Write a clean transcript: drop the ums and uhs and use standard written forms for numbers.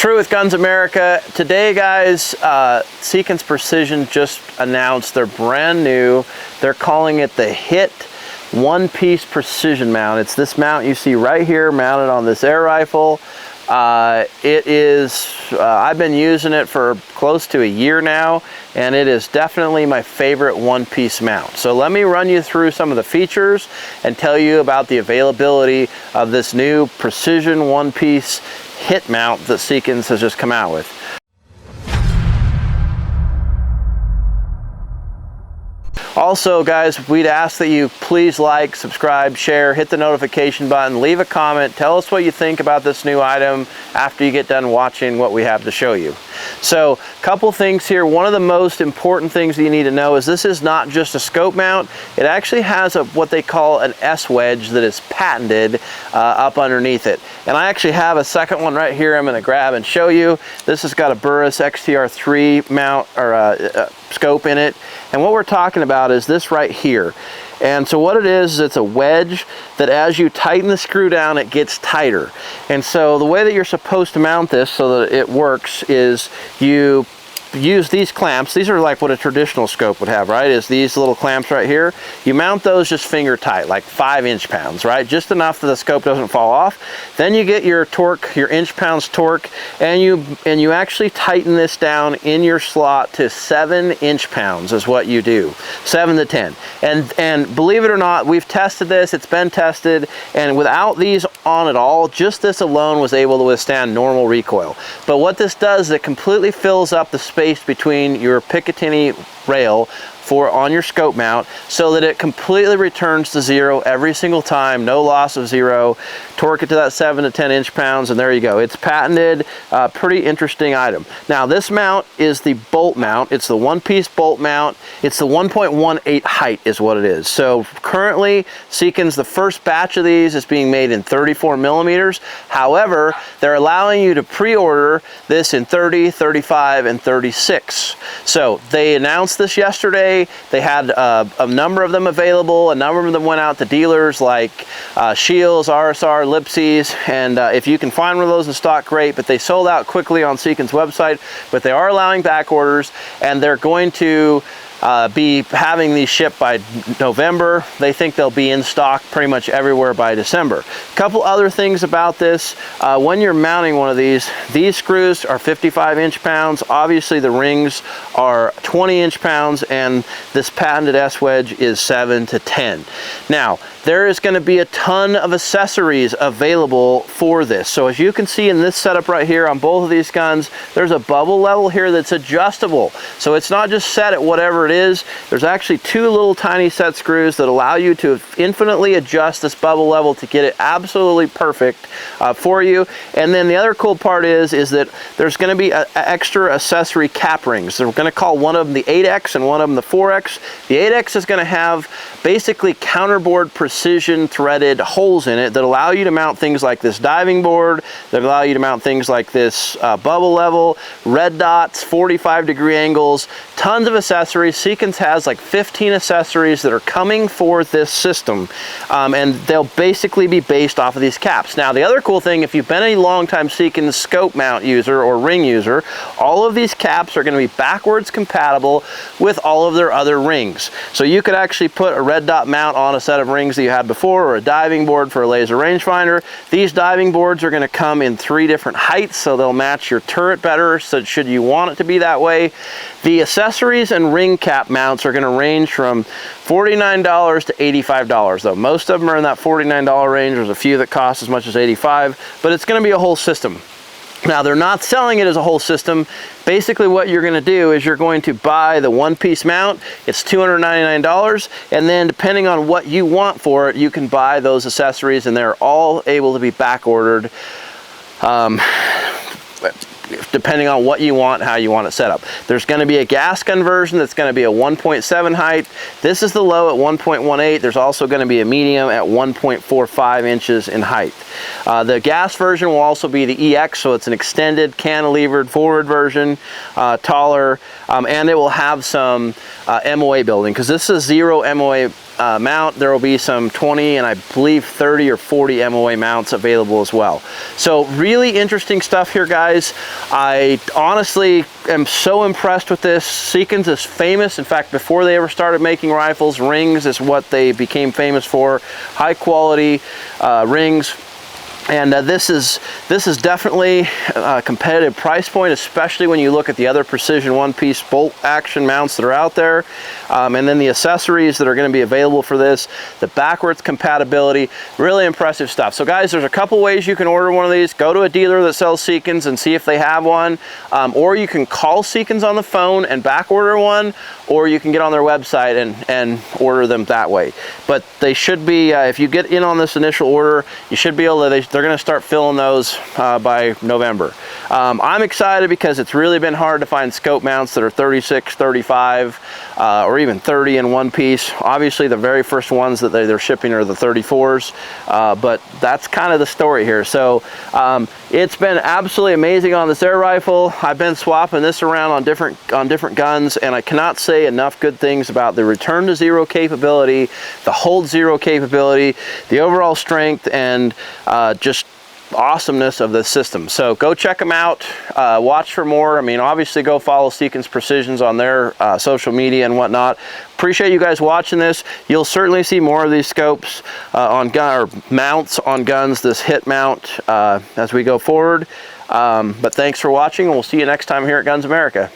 True with Guns America. Today, guys, Seekins Precision just announced their brand new, they're calling it the HIT one-piece precision mount. It's this mount you see right here mounted on this air rifle. It is, I've been using it for close to a year now, and it is definitely my favorite one-piece mount. So let me run you through some of the features and tell you about the availability of this new precision one-piece HIT mount that Seekins has just come out with. Also, guys, we'd ask that you please like, subscribe, share, hit the notification button, leave a comment, tell us what you think about this new item after you get done watching what we have to show you. So, a couple things here. One of the most important things that you need to know is this is not just a scope mount. It actually has what they call an S-wedge that is patented up underneath it. And I actually have a second one right here I'm going to grab and show you. This has got a Burris XTR3 mount or scope in it. And what we're talking about is this right here. And so what it is it's a wedge that as you tighten the screw down, it gets tighter. And so the way that you're supposed to mount this so that it works is you use these clamps. These are like what a traditional scope would have, right? Is these little clamps right here. You mount those just finger tight, like 5 inch-pounds, right? Just enough that the scope doesn't fall off. Then you get your torque, your inch-pounds torque, and you actually tighten this down in your slot to 7 inch-pounds is what you do, 7 to 10. And believe it or not, we've tested this. It's been tested, and without these on at all, just this alone was able to withstand normal recoil. But what this does is it completely fills up the space between your Picatinny rail on your scope mount so that it completely returns to zero every single time, no loss of zero. Torque it to that 7 to 10 inch-pounds, and there you go. It's patented, pretty interesting item. Now this mount is the bolt mount. It's the one-piece bolt mount. It's the 1.18 height is what it is. So currently, Seekins, the first batch of these is being made in 34 millimeters. However, they're allowing you to pre-order this in 30, 35, and 36. So they announced this yesterday. They had a number of them available. A number of them went out to dealers like Shields, RSR, Lipsy's, and if you can find one of those in stock, great, but they sold out quickly on Seekins' website. But they are allowing back orders, and they're going to be having these shipped by November. They think they'll be in stock pretty much everywhere by December. A couple other things about this. When you're mounting one of these screws are 55 inch-pounds. Obviously the rings are 20 inch-pounds, and this patented S-wedge is 7 to 10. Now, there is going to be a ton of accessories available for this. So as you can see in this setup right here on both of these guns, there's a bubble level here that's adjustable. So it's not just set at whatever it is. There's actually 2 little tiny set screws that allow you to infinitely adjust this bubble level to get it absolutely perfect for you. And then the other cool part is that there's going to be extra accessory cap rings. They're going to call one of them the 8X and one of them the 4X. The 8X is going to have basically counterbore precision threaded holes in it that allow you to mount things like this diving board, that allow you to mount things like this bubble level, red dots, 45-degree angles, tons of accessories. Seekins has like 15 accessories that are coming for this system, and they'll basically be based off of these caps. Now, the other cool thing, if you've been a long-time Seekins scope mount user or ring user, all of these caps are going to be backwards compatible with all of their other rings. So you could actually put a red dot mount on a set of rings that you had before, or a diving board for a laser rangefinder. These diving boards are going to come in 3 different heights, so they'll match your turret better, so should you want it to be that way. The accessories and ring cap mounts are going to range from $49 to $85 though. Most of them are in that $49 range. There's a few that cost as much as $85, but it's going to be a whole system. Now, they're not selling it as a whole system. Basically what you're going to do is you're going to buy the one-piece mount. It's $299, and then depending on what you want for it, you can buy those accessories, and they're all able to be back ordered depending on what you want, how you want it set up. There's going to be a gas gun version that's going to be a 1.7 height. This is the low at 1.18. There's also going to be a medium at 1.45 inches in height. The gas version will also be the EX, so it's an extended cantilevered forward version, taller, and it will have some MOA building, because this is zero MOA mount, there will be some 20 and I believe 30 or 40 MOA mounts available as well. So really interesting stuff here, guys. I honestly am so impressed with this. Seekins is famous. In fact, before they ever started making rifles, rings is what they became famous for. High quality rings. And this is definitely a competitive price point, especially when you look at the other precision one-piece bolt action mounts that are out there. And then the accessories that are going to be available for this, the backwards compatibility, really impressive stuff. So guys, there's a couple ways you can order one of these. Go to a dealer that sells Seekins and see if they have one. Or you can call Seekins on the phone and back order one, or you can get on their website and order them that way. But they should be, if you get in on this initial order, you should be able to, they're going to start filling those by November. I'm excited because it's really been hard to find scope mounts that are 36, 35, or even 30 in one piece. Obviously, the very first ones that they're shipping are the 34s, but that's kind of the story here. So it's been absolutely amazing on this air rifle. I've been swapping this around on different guns, and I cannot say enough good things about the return to zero capability, the hold zero capability, the overall strength, and just awesomeness of the system. So go check them out, watch for more. I mean, obviously go follow Seekins Precisions on their social media and whatnot. Appreciate you guys watching this. You'll certainly see more of these scopes on gun or mounts on guns, this hit mount, as we go forward. But thanks for watching, and we'll see you next time here at Guns America.